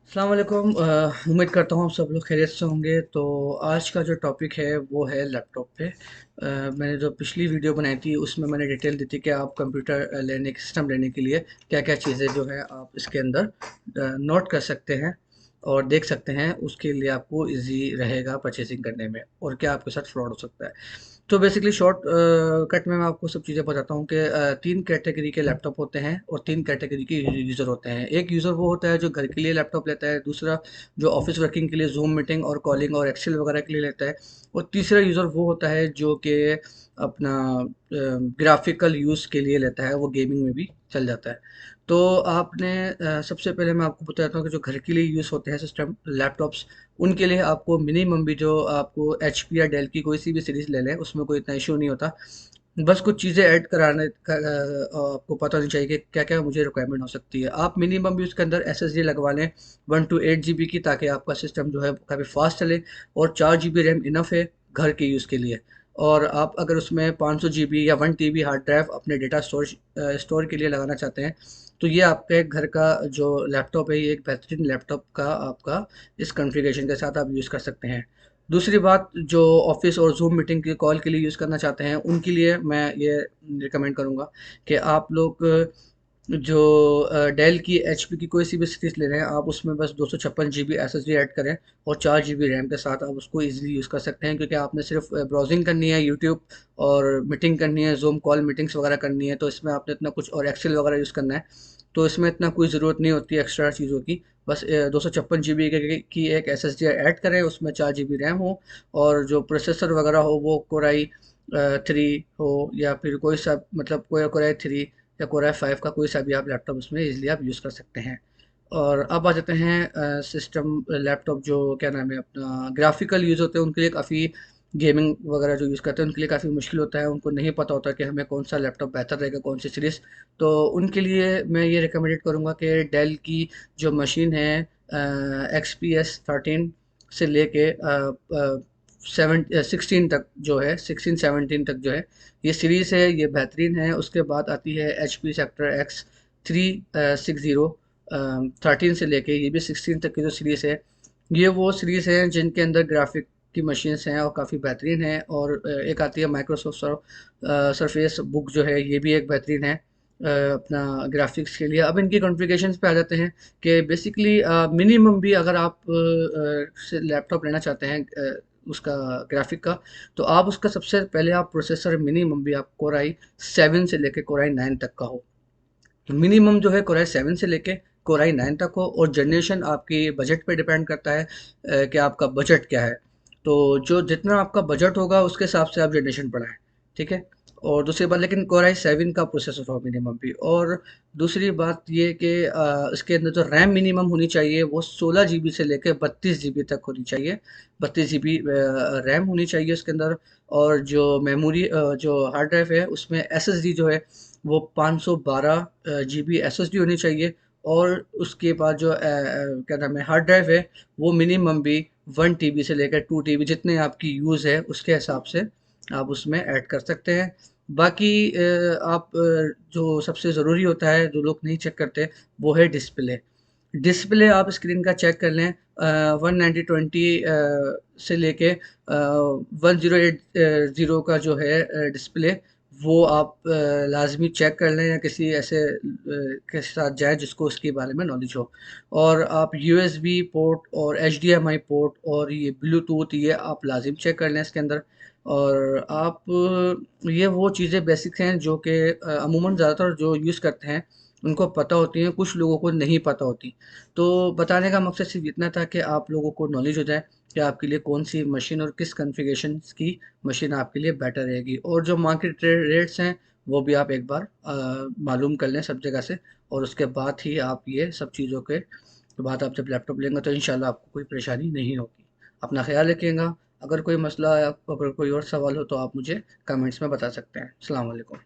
अस्सलाम वालेकुम। उम्मीद करता हूँ आप सब लोग खैरियत से होंगे। तो आज का जो टॉपिक है वो है लैपटॉप पे। मैंने जो पिछली वीडियो बनाई थी उसमें मैंने डिटेल दी थी कि आप कंप्यूटर लेने सिस्टम लेने के लिए क्या क्या चीज़ें जो है आप इसके अंदर नोट कर सकते हैं और देख सकते हैं। उसके लिए आपको इजी रहेगा परचेसिंग करने में और क्या आपके साथ फ्रॉड हो सकता है। तो बेसिकली शॉर्ट कट में मैं आपको सब चीज़ें बताता हूँ कि तीन कैटेगरी के लैपटॉप होते हैं और तीन कैटेगरी के यूज़र होते हैं। एक यूज़र वो होता है जो घर के लिए लैपटॉप लेता है, दूसरा जो ऑफिस वर्किंग के लिए जूम मीटिंग और कॉलिंग और एक्सेल वगैरह के लिए लेता है, और तीसरा यूज़र वो होता है जो कि अपना ग्राफिकल यूज़ के लिए लेता है, वो गेमिंग में भी चल जाता है। तो आपने सबसे पहले मैं आपको बताता हूँ कि जो घर के लिए यूज़ होते हैं सिस्टम लैपटॉप्स, उनके लिए आपको मिनिमम भी जो आपको एचपी या डेल की कोई सी भी सीरीज़ ले लें उसमें कोई इतना इशू नहीं होता। बस कुछ चीज़ें ऐड कराने का आपको पता होनी चाहिए कि क्या-क्या मुझे रिक्वायरमेंट हो सकती है। आप मिनिमम भी उसके अंदर एसएसडी लगवा लें 1 टू 8 जीबी की, ताकि आपका सिस्टम जो है काफ़ी फ़ास्ट चले, और 4 जीबी रैम इनफ़ है घर के यूज़ के लिए। और आप अगर उसमें 500 जीबी या 1 टीबी हार्ड ड्राइव अपने डेटा स्टोर के लिए लगाना चाहते हैं, तो ये आपके घर का जो लैपटॉप है ये एक बेहतरीन लैपटॉप का आपका इस कॉन्फ़िगरेशन के साथ आप यूज़ कर सकते हैं। दूसरी बात, जो ऑफ़िस और ज़ूम मीटिंग की कॉल के लिए यूज़ करना चाहते हैं, उनके लिए मैं ये रिकमेंड करूँगा कि आप लोग जो डेल की एचपी की कोई सी भी सीरीज़ ले रहे हैं, आप उसमें बस 256 जीबी एसएसडी ऐड करें और 4 जीबी रैम के साथ आप उसको ईज़िली यूज़ कर सकते हैं, क्योंकि आपने सिर्फ ब्राउज़िंग करनी है यूट्यूब और मीटिंग करनी है, ज़ूम कॉल मीटिंग्स वगैरह करनी है, तो इसमें आपने इतना कुछ, और एक्सेल वगैरह यूज़ करना है, तो इसमें इतना कोई ज़रूरत नहीं होती है एक्स्ट्रा चीज़ों की। बस 256 जीबी की एक एसएसडी ऐड करें, उसमें 4 जीबी रैम हो, और जो प्रोसेसर वगैरह हो वो कोराई 3 हो, या फिर कोई सा, मतलब कोई कोराई 3 या कोराई 5 का कोई सा भी आप लैपटॉप उसमें इजीली आप यूज़ कर सकते हैं। और अब आ जाते हैं सिस्टम लैपटॉप जो क्या नाम है अपना ग्राफिकल यूज़ होते हैं उनके लिए काफ़ी, गेमिंग वगैरह जो यूज़ करते हैं उनके लिए काफ़ी मुश्किल होता है, उनको नहीं पता होता कि हमें कौन सा लैपटॉप बेहतर रहेगा, कौन सी सीरीज़। तो उनके लिए मैं ये रिकमेंडेड करूँगा कि डेल की जो मशीन है XPS 13 से लेके 16 तक जो है, 16-17 तक जो है ये सीरीज़ है, ये बेहतरीन है। उसके बाद आती है HP सेक्टर X360 13 से लेके ये भी 16 तक की जो सीरीज़ है, ये वो सीरीज़ है जिनके अंदर ग्राफिक की मशीन्स हैं और काफ़ी बेहतरीन है। और एक आती है माइक्रोसॉफ्ट सरफेस बुक जो है, ये भी एक बेहतरीन है अपना ग्राफिक्स के लिए। अब इनकी कॉन्फ़िगरेशंस पे आ जाते हैं कि बेसिकली मिनिमम भी अगर आप से लैपटॉप लेना चाहते हैं उसका ग्राफिक का, तो आप उसका सबसे पहले आप प्रोसेसर मिनिमम भी आप कोराई 7 से लेके कोराई 9 तक का हो। मिनिमम जो है कोराई 7 से लेके कोराई 9 तक हो, और जनरेशन आपकी बजट पे डिपेंड करता है कि आपका बजट क्या है। तो जो जितना आपका बजट होगा उसके हिसाब से आप जनरेशन बढ़ाएं, ठीक है। और दूसरी बात, लेकिन कोराई 7 का प्रोसेसर हो मिनिमम भी। और दूसरी बात ये कि इसके अंदर जो रैम मिनिमम होनी चाहिए वो 16 जीबी से लेकर 32 जीबी तक होनी चाहिए। 32 जीबी रैम होनी चाहिए उसके अंदर। और जो मेमोरी जो हार्ड ड्राइव है उसमें एसएसडी जो है वो 512 जीबी एसएसडी होनी चाहिए। और उसके बाद जो क्या नाम है हार्ड ड्राइव है, वो मिनिमम भी 1 टीबी से लेकर 2 टीबी, जितने आपकी यूज़ है उसके हिसाब से आप उसमें ऐड कर सकते हैं। बाकी आप जो सबसे ज़रूरी होता है जो लोग नहीं चेक करते, वो है डिस्प्ले। डिस्प्ले आप स्क्रीन का चेक कर लें, 190/20 से लेके 1080 का जो है डिस्प्ले, वो आप लाजमी चेक कर लें, या किसी ऐसे के साथ जाए जिसको उसके बारे में नॉलेज हो। और आप यूएसबी पोर्ट और एचडीएमआई पोर्ट और ये ब्लूटूथ, ये आप लाजिम चेक कर लें इसके अंदर। और आप ये वो चीज़ें बेसिक हैं जो कि अमूमन ज़्यादातर जो यूज़ करते हैं उनको पता होती हैं, कुछ लोगों को नहीं पता होती। तो बताने का मकसद सिर्फ इतना था कि आप लोगों को नॉलेज हो जाए कि आपके लिए कौन सी मशीन और किस कॉन्फ़िगरेशन की मशीन आपके लिए बेटर रहेगी। और जो मार्केट रेट्स हैं वो भी आप एक बार मालूम कर लें सब जगह से, और उसके बाद ही आप ये सब चीज़ों के बाद आप जब लैपटॉप लेंगे तो इंशाल्लाह आपको कोई परेशानी नहीं होगी। अपना ख्याल रखिएगा। अगर कोई मसला या अगर कोई और सवाल हो तो आप मुझे कमेंट्स में बता सकते हैं। अस्सलाम वालेकुम।